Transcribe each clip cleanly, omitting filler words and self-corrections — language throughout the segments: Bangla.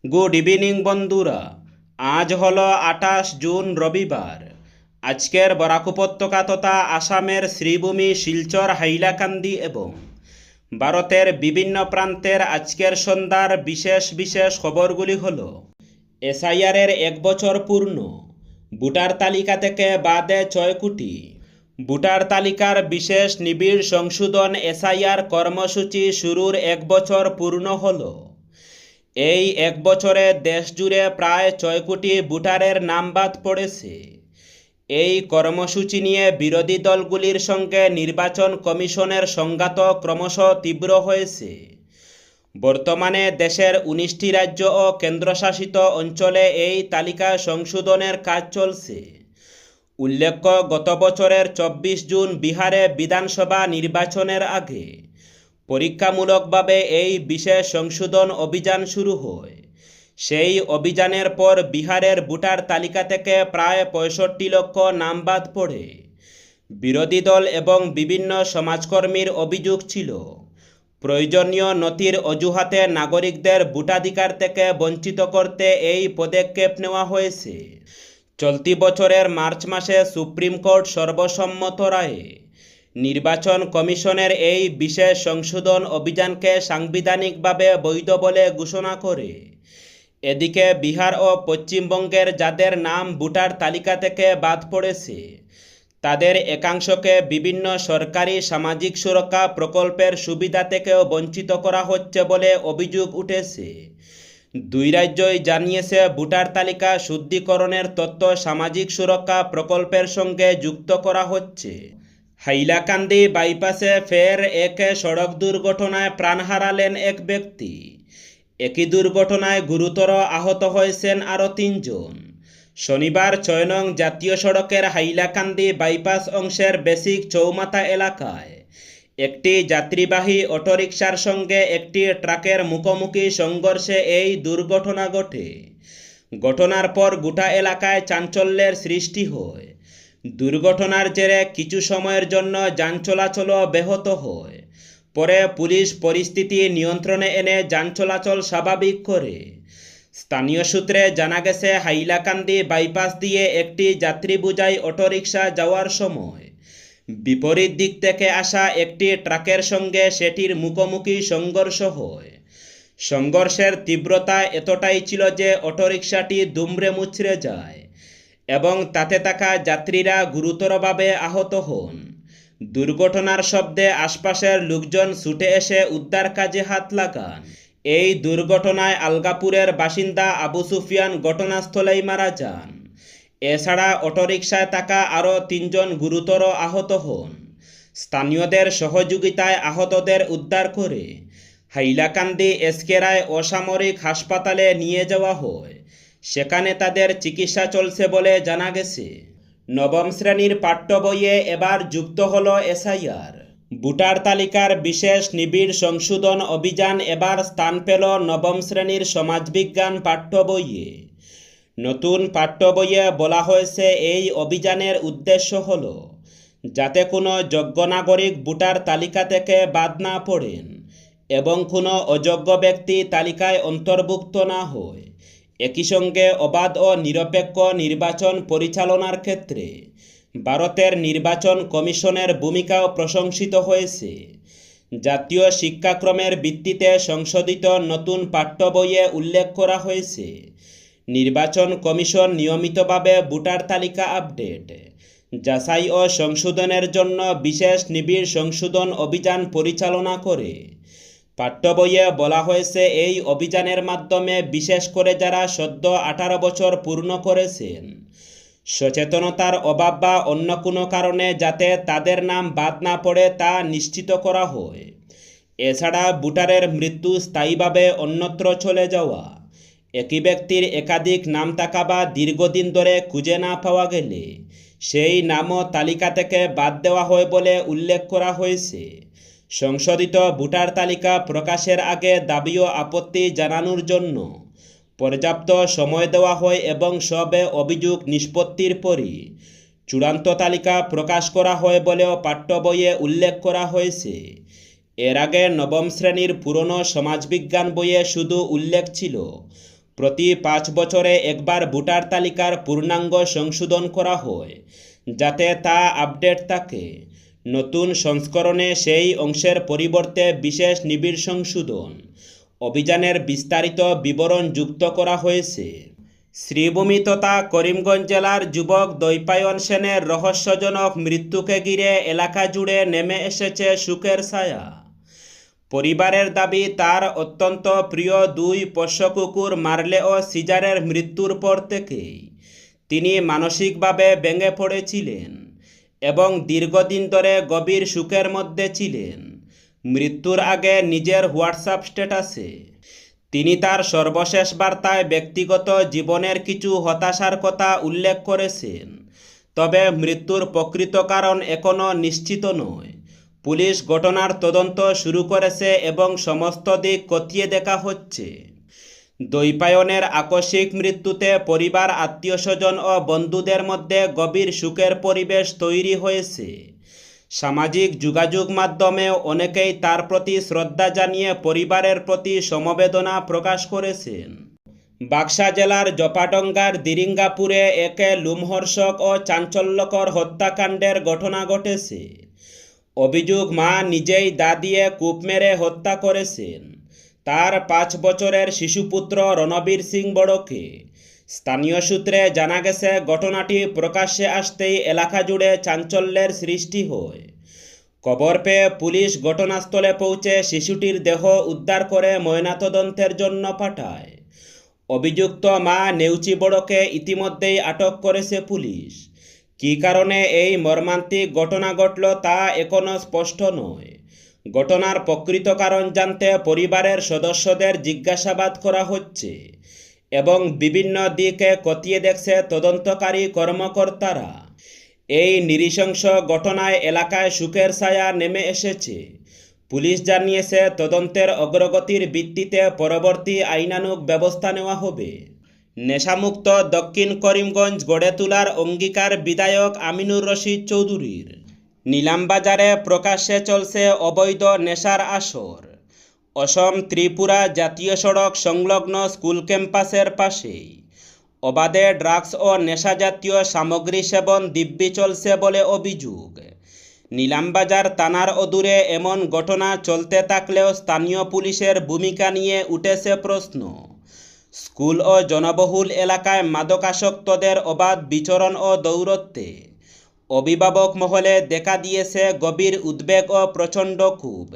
গুড ইভিনিং বন্ধুরা। আজ হলো 28 জুন রবিবার। আজকের বরাক উপত্যকা তথা আসামের শ্রীভূমি শিলচর হাইলাকান্দি এবং ভারতের বিভিন্ন প্রান্তের আজকের সন্ধ্যার বিশেষ বিশেষ খবরগুলি হল: এসআইআরের 1 বছর পূর্ণ, ভোটার তালিকা থেকে বাদে 6 কোটি, ভোটার তালিকার বিশেষ নিবিড় সংশোধন এসআইআর কর্মসূচি শুরুর 1 বছর পূর্ণ হল। এই 1 বছরে দেশজুড়ে প্রায় 6 কোটি ভোটারের নাম বাদ পড়েছে। এই কর্মসূচি নিয়ে বিরোধী দলগুলির সঙ্গে নির্বাচন কমিশনের সংঘাত ক্রমশ তীব্র হয়েছে। বর্তমানে দেশের 19টি রাজ্য ও কেন্দ্রশাসিত অঞ্চলে এই তালিকা সংশোধনের কাজ চলছে। উল্লেখ্য, গত বছরের 24 জুন বিহারে বিধানসভা নির্বাচনের আগে পরীক্ষামূলকভাবে এই বিশেষ সংশোধন অভিযান শুরু হয়। সেই অভিযানের পর বিহারের ভোটার তালিকা থেকে প্রায় 65 লক্ষ নাম বাদ পড়ে। বিরোধী দল এবং বিভিন্ন সমাজকর্মীর অভিযোগ ছিল, প্রয়োজনীয় নথির অজুহাতে নাগরিকদের ভোটাধিকার থেকে বঞ্চিত করতে এই পদক্ষেপ নেওয়া হয়েছে। চলতি বছরের মার্চ মাসে সুপ্রিম কোর্ট সর্বসম্মত রায়ে নির্বাচন কমিশনের এই বিশেষ সংশোধন অভিযানকে সাংবিধানিকভাবে বৈধ বলে ঘোষণা করে। এদিকে বিহার ও পশ্চিমবঙ্গের যাদের নাম ভোটার তালিকা থেকে বাদ পড়েছে, তাদের একাংশকে বিভিন্ন সরকারি সামাজিক সুরক্ষা প্রকল্পের সুবিধা থেকেও বঞ্চিত করা হচ্ছে বলে অভিযোগ উঠেছে। দুই রাজ্যই জানিয়েছে, ভোটার তালিকা শুদ্ধিকরণের তথ্য সামাজিক সুরক্ষা প্রকল্পের সঙ্গে যুক্ত করা হচ্ছে। হাইলাকান্দি বাইপাসে ফের এক সড়ক দুর্ঘটনায় প্রাণ হারালেন এক ব্যক্তি। একই দুর্ঘটনায় গুরুতর আহত হয়েছেন আরও 3 জন। শনিবার 6 নং জাতীয় সড়কের হাইলাকান্দি বাইপাস অংশের বেসিক চৌমাথা এলাকায় একটি যাত্রীবাহী অটোরিকশার সঙ্গে একটি ট্রাকের মুখোমুখি সংঘর্ষে এই দুর্ঘটনা ঘটে। ঘটনার পর গোটা এলাকায় চাঞ্চল্যের সৃষ্টি হয়। দুর্ঘটনার জেরে কিছু সময়ের জন্য যান চলাচল ব্যাহত হয়। পরে পুলিশ পরিস্থিতি নিয়ন্ত্রণে এনে যান চলাচল স্বাভাবিক করে। স্থানীয় সূত্রে জানা গেছে, হাইলাকান্দি বাইপাস দিয়ে একটি যাত্রী বোঝাই অটোরিকশা যাওয়ার সময় বিপরীত দিক থেকে আসা একটি ট্রাকের সঙ্গে সেটির মুখোমুখি সংঘর্ষ হয়। সংঘর্ষের তীব্রতা এতটাই ছিল যে অটোরিকশাটি দুমড়ে মুচড়ে যায় এবং তাতে থাকা যাত্রীরা গুরুতরভাবে আহত হন। দুর্ঘটনার শব্দে আশপাশের লোকজন ছুটে এসে উদ্ধার কাজে হাত লাগান। এই দুর্ঘটনায় আলগাপুরের বাসিন্দা আবু সুফিয়ান ঘটনাস্থলেই মারা যান। এছাড়া অটোরিকশায় থাকা আরও 3 জন গুরুতর আহত হন। স্থানীয়দের সহযোগিতায় আহতদের উদ্ধার করে হাইলাকান্দি এসকে রায় অসামরিক হাসপাতালে নিয়ে যাওয়া হয়। সেখানে তাদের চিকিৎসা চলছে বলে জানা গেছে। নবম শ্রেণীর পাঠ্য বইয়ে এবার যুক্ত হলো এসআইআর। ভোটার তালিকার বিশেষ নিবিড় সংশোধন অভিযান এবার স্থান পেল নবম শ্রেণীর সমাজবিজ্ঞান পাঠ্য বইয়ে। নতুন পাঠ্য বইয়ে বলা হয়েছে, এই অভিযানের উদ্দেশ্য হল যাতে কোনো যোগ্য নাগরিক ভোটার তালিকা থেকে বাদ না পড়েন এবং কোনো অযোগ্য ব্যক্তি তালিকায় অন্তর্ভুক্ত না হয়। একই সঙ্গে অবাধ ও নিরপেক্ষ নির্বাচন পরিচালনার ক্ষেত্রে ভারতের নির্বাচন কমিশনের ভূমিকাও প্রশংসিত হয়েছে। জাতীয় শিক্ষাক্রমের ভিত্তিতে সংশোধিত নতুন পাঠ্য বইয়ে উল্লেখ করা হয়েছে, নির্বাচন কমিশন নিয়মিতভাবে ভোটার তালিকা আপডেট, যাচাই ও সংশোধনের জন্য বিশেষ নিবিড় সংশোধন অভিযান পরিচালনা করে। পাঠ্য বইয়ে বলা হয়েছে, এই অভিযানের মাধ্যমে বিশেষ করে যারা সদ্য 18 বছর পূর্ণ করেছেন, সচেতনতার অভাব বা অন্য কোনো কারণে যাতে তাদের নাম বাদ না পড়ে তা নিশ্চিত করা হয়। এছাড়া ভোটারের মৃত্যু, স্থায়ীভাবে অন্যত্র চলে যাওয়া, একই ব্যক্তির একাধিক নাম থাকা বা দীর্ঘদিন ধরে খুঁজে না পাওয়া গেলে সেই নামও তালিকা থেকে বাদ দেওয়া হয় বলে উল্লেখ করা হয়েছে। সংশোধিত ভোটার তালিকা প্রকাশের আগে দাবি ও আপত্তি জানানোর জন্য পর্যাপ্ত সময় দেওয়া হয় এবং সব অভিযোগ নিষ্পত্তির পরই চূড়ান্ত তালিকা প্রকাশ করা হয় বলেও পাঠ্য বইয়ে উল্লেখ করা হয়েছে। এর আগে নবম শ্রেণীর পুরনো সমাজবিজ্ঞান বইয়ে শুধু উল্লেখ ছিল প্রতি 5 বছরে একবার ভোটার তালিকার পূর্ণাঙ্গ সংশোধন করা হয়, যাতে তা আপডেট থাকে। নতুন সংস্করণে সেই অংশের পরিবর্তে বিশেষ নিবিড় সংশোধন অভিযানের বিস্তারিত বিবরণ যুক্ত করা হয়েছে। শ্রীভূমি তথা করিমগঞ্জ জেলার যুবক দৈপায়ন সেনের রহস্যজনক মৃত্যুকে ঘিরে এলাকা জুড়ে নেমে এসেছে শোকের ছায়া। পরিবারের দাবি, তার অত্যন্ত প্রিয় 2 পোষ্য কুকুর মার্লে ও সিজারের মৃত্যুর পর থেকেই তিনি মানসিকভাবে ভেঙে পড়েছিলেন এবং দীর্ঘদিন ধরে গভীর শোকের মধ্যে ছিলেন। মৃত্যুর আগে নিজের হোয়াটসঅ্যাপ স্ট্যাটাসে তিনি তার সর্বশেষ বার্তায় ব্যক্তিগত জীবনের কিছু হতাশার কথা উল্লেখ করেছেন। তবে মৃত্যুর প্রকৃত কারণ এখনও নিশ্চিত নয়। পুলিশ ঘটনার তদন্ত শুরু করেছে এবং সমস্ত দিক খতিয়ে দেখা হচ্ছে। দৈপায়নের আকস্মিক মৃত্যুতে পরিবার, আত্মীয়স্বজন ও বন্ধুদের মধ্যে গভীর শোকের পরিবেশ তৈরি হয়েছে। সামাজিক যোগাযোগ মাধ্যমেও অনেকেই তার প্রতি শ্রদ্ধা জানিয়ে পরিবারের প্রতি সমবেদনা প্রকাশ করেছেন। বাক্সা জেলার জপাডঙ্গার দিরিঙ্গাপুরে এক লোমহর্ষক ও চাঞ্চল্যকর হত্যাকাণ্ডের ঘটনা ঘটেছে। অভিযোগ, মা নিজেই দা দিয়ে কূপ মেরে হত্যা করেছেন তার 5 বছরের শিশুপুত্র রণবীর সিং বড়কে। স্থানীয় সূত্রে জানা গেছে, ঘটনাটি প্রকাশ্যে আসতেই এলাকা জুড়ে চাঞ্চল্যের সৃষ্টি হয়। খবর পেয়ে পুলিশ ঘটনাস্থলে পৌঁছে শিশুটির দেহ উদ্ধার করে ময়নাতদন্তের জন্য পাঠায়। অভিযুক্ত মা নেউচি বড়কে ইতিমধ্যেই আটক করেছে পুলিশ। কী কারণে এই মর্মান্তিক ঘটনা ঘটল তা এখনও স্পষ্ট নয়। ঘটনার প্রকৃত কারণ জানতে পরিবারের সদস্যদের জিজ্ঞাসাবাদ করা হচ্ছে এবং বিভিন্ন দিকে খতিয়ে দেখছে তদন্তকারী কর্মকর্তারা। এই নৃশংস ঘটনায় এলাকায় শোকের ছায়া নেমে এসেছে। পুলিশ জানিয়েছে, তদন্তের অগ্রগতির ভিত্তিতে পরবর্তী আইনানুগ ব্যবস্থা নেওয়া হবে। নেশামুক্ত দক্ষিণ করিমগঞ্জ গড়ে তোলার অঙ্গীকার বিধায়ক আমিনুর রশিদ চৌধুরীর। নিলামবাজারে প্রকাশ্যে চলছে অবৈধ নেশার আসর। অসম ত্রিপুরা জাতীয় সড়ক সংলগ্ন স্কুল ক্যাম্পাসের পাশেই অবাধে ড্রাগস ও নেশাজাতীয় সামগ্রী সেবন দিব্যি চলছে বলে অভিযোগ। নিলামবাজার থানার অদূরে এমন ঘটনা চলতে থাকলেও স্থানীয় পুলিশের ভূমিকা নিয়ে উঠেছে প্রশ্ন। স্কুল ও জনবহুল এলাকায় মাদকাসক্তদের অবাধ বিচরণ ও দৌরত্বে অভিভাবক মহলে দেখা দিয়েছে গভীর উদ্বেগ ও প্রচণ্ড ক্ষোভ।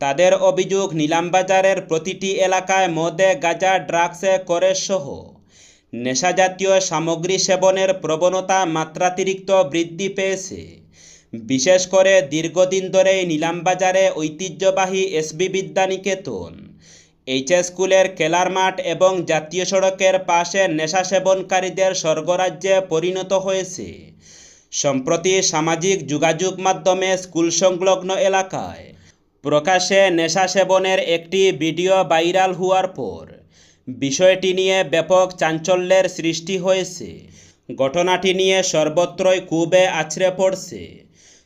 তাদের অভিযোগ, নিলামবাজারের প্রতিটি এলাকায় মদে, গাঁজা, ড্রাগসে করে সহ নেশাজাতীয় সামগ্রী সেবনের প্রবণতা মাত্রাতিরিক্ত বৃদ্ধি পেয়েছে। বিশেষ করে দীর্ঘদিন ধরেই নিলামবাজারে ঐতিহ্যবাহী এসবি বিদ্যানিকেতন, এইচএস স্কুলের খেলার মাঠ এবং জাতীয় সড়কের পাশে নেশা সেবনকারীদের স্বর্গরাজ্যে পরিণত হয়েছে। সম্প্রতি সামাজিক যোগাযোগ মাধ্যমে স্কুল সংলগ্ন এলাকায় প্রকাশ্যে নেশা সেবনের একটি ভিডিও ভাইরাল হওয়ার পর বিষয়টি নিয়ে ব্যাপক চাঞ্চল্যের সৃষ্টি হয়েছে। ঘটনাটি নিয়ে সর্বত্রই ক্ষোভে আছড়ে পড়ছে।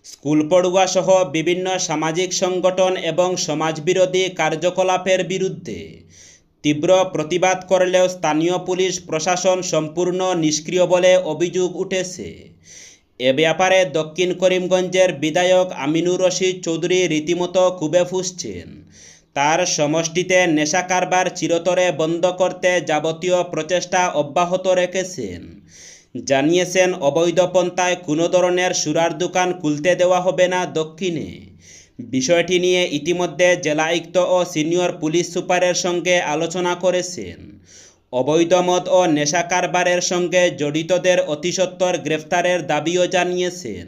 স্কুল পড়ুয়া সহ বিভিন্ন সামাজিক সংগঠন এবং সমাজবিরোধী কার্যকলাপের বিরুদ্ধে তীব্র প্রতিবাদ করলেও স্থানীয় পুলিশ প্রশাসন সম্পূর্ণ নিষ্ক্রিয় বলে অভিযোগ উঠেছে। এ ব্যাপারে দক্ষিণ করিমগঞ্জের বিধায়ক আমিনুর রশিদ চৌধুরী রীতিমতো ক্ষোভে ফুঁসছেন। তার সমষ্টিতে নেশা কারবার চিরতরে বন্ধ করতে যাবতীয় প্রচেষ্টা অব্যাহত রেখেছেন। জানিয়েছেন, অবৈধ পন্থায় কোনো ধরনের সুরার দোকান খুলতে দেওয়া হবে না দক্ষিণে। বিষয়টি নিয়ে ইতিমধ্যে জেলা আয়ুক্ত ও সিনিয়র পুলিশ সুপারের সঙ্গে আলোচনা করেছেন। অবৈধ মদ ও নেশা কারবারের সঙ্গে জড়িতদের অতিসত্বর গ্রেফতারের দাবিও জানিয়েছেন।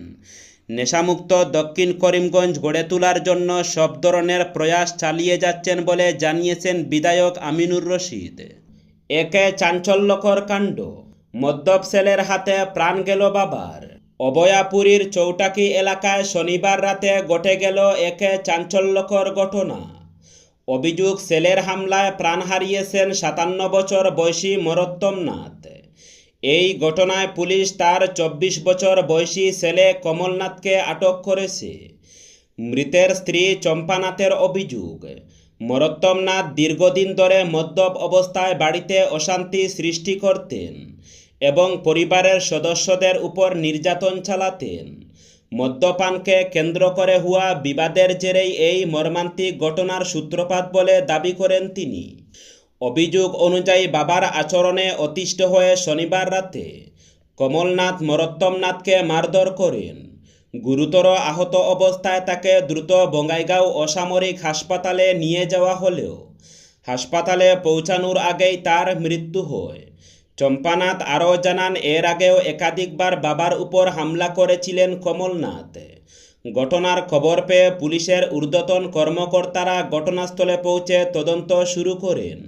নেশামুক্ত দক্ষিণ করিমগঞ্জ গড়ে তোলার জন্য সব ধরনের প্রয়াস চালিয়ে যাচ্ছেন বলে জানিয়েছেন বিধায়ক আমিনুর রশিদ। একে চাঞ্চল্যকর কাণ্ড, মদ্যপ ছেলের হাতে প্রাণ গেল বাবার। অভয়াপুরীর চৌটাকি এলাকায় শনিবার রাতে ঘটে গেল একে চাঞ্চল্যকর ঘটনা। অভিযোগ, ছেলের হামলায় প্রাণ হারিয়েছেন 57 বছর বয়সী মরোত্তম নাথ। এই ঘটনায় পুলিশ তার 24 বছর বয়সী ছেলে কমলনাথকে আটক করেছে। মৃতের স্ত্রী চম্পানাথের অভিযোগ, মরত্তমনাথ দীর্ঘদিন ধরে মদ্যপ অবস্থায় বাড়িতে অশান্তি সৃষ্টি করতেন এবং পরিবারের সদস্যদের উপর নির্যাতন চালাতেন। মদ্যপানকে কেন্দ্র করে হওয়া বিবাদের জেরেই এই মর্মান্তিক ঘটনার সূত্রপাত বলে দাবি করেন তিনি। অভিযোগ অনুযায়ী বাবার আচরণে অতিষ্ঠ হয়ে শনিবার রাতে কমলনাথ মরত্তমনাথকে মারধর করেন। গুরুতর আহত অবস্থায় তাকে দ্রুত বঙ্গাইগাঁও অসামরিক হাসপাতালে নিয়ে যাওয়া হলেও হাসপাতালে পৌঁছানোর আগেই তার মৃত্যু হয়। চম্পানাথ আরও জানান, এর আগেও একাধিকবার বাবার উপর হামলা করেছিলেন কমলনাথ। ঘটনার খবর পেয়ে পুলিশের ঊর্ধ্বতন কর্মকর্তারা ঘটনাস্থলে পৌঁছে তদন্ত শুরু করেন।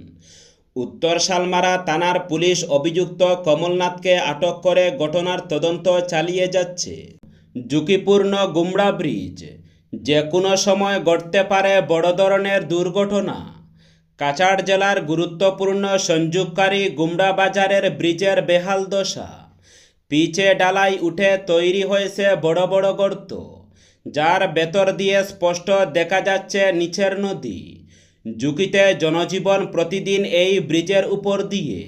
উত্তর শালমারা থানার পুলিশ অভিযুক্ত কমলনাথকে আটক করে ঘটনার তদন্ত চালিয়ে যাচ্ছে। ঝুঁকিপূর্ণ গুমড়া ব্রিজ, যে কোনো সময় ঘটতে পারে বড় ধরনের দুর্ঘটনা। কাছাড় জেলার গুরুত্বপূর্ণ সংযোগকারী গুমড়া বাজারের ব্রিজের বেহাল দশা। পিচে ডালাই উঠে তৈরি হয়েছে বড় বড় গর্ত, যার ভেতর দিয়ে স্পষ্ট দেখা যাচ্ছে নিচের নদী। ঝুঁকিতে জনজীবন। প্রতিদিন এই ব্রিজের উপর দিয়ে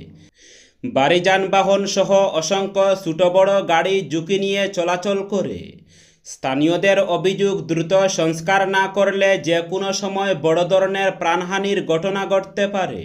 ভারী যানবাহন সহ অসংখ্য ছোট বড় গাড়ি ঝুঁকি নিয়ে চলাচল করে। স্থানীয়দের অভিযোগ, দ্রুত সংস্কার না করলে যে কোনো সময় বড় ধরনের প্রাণহানির ঘটনা ঘটতে পারে।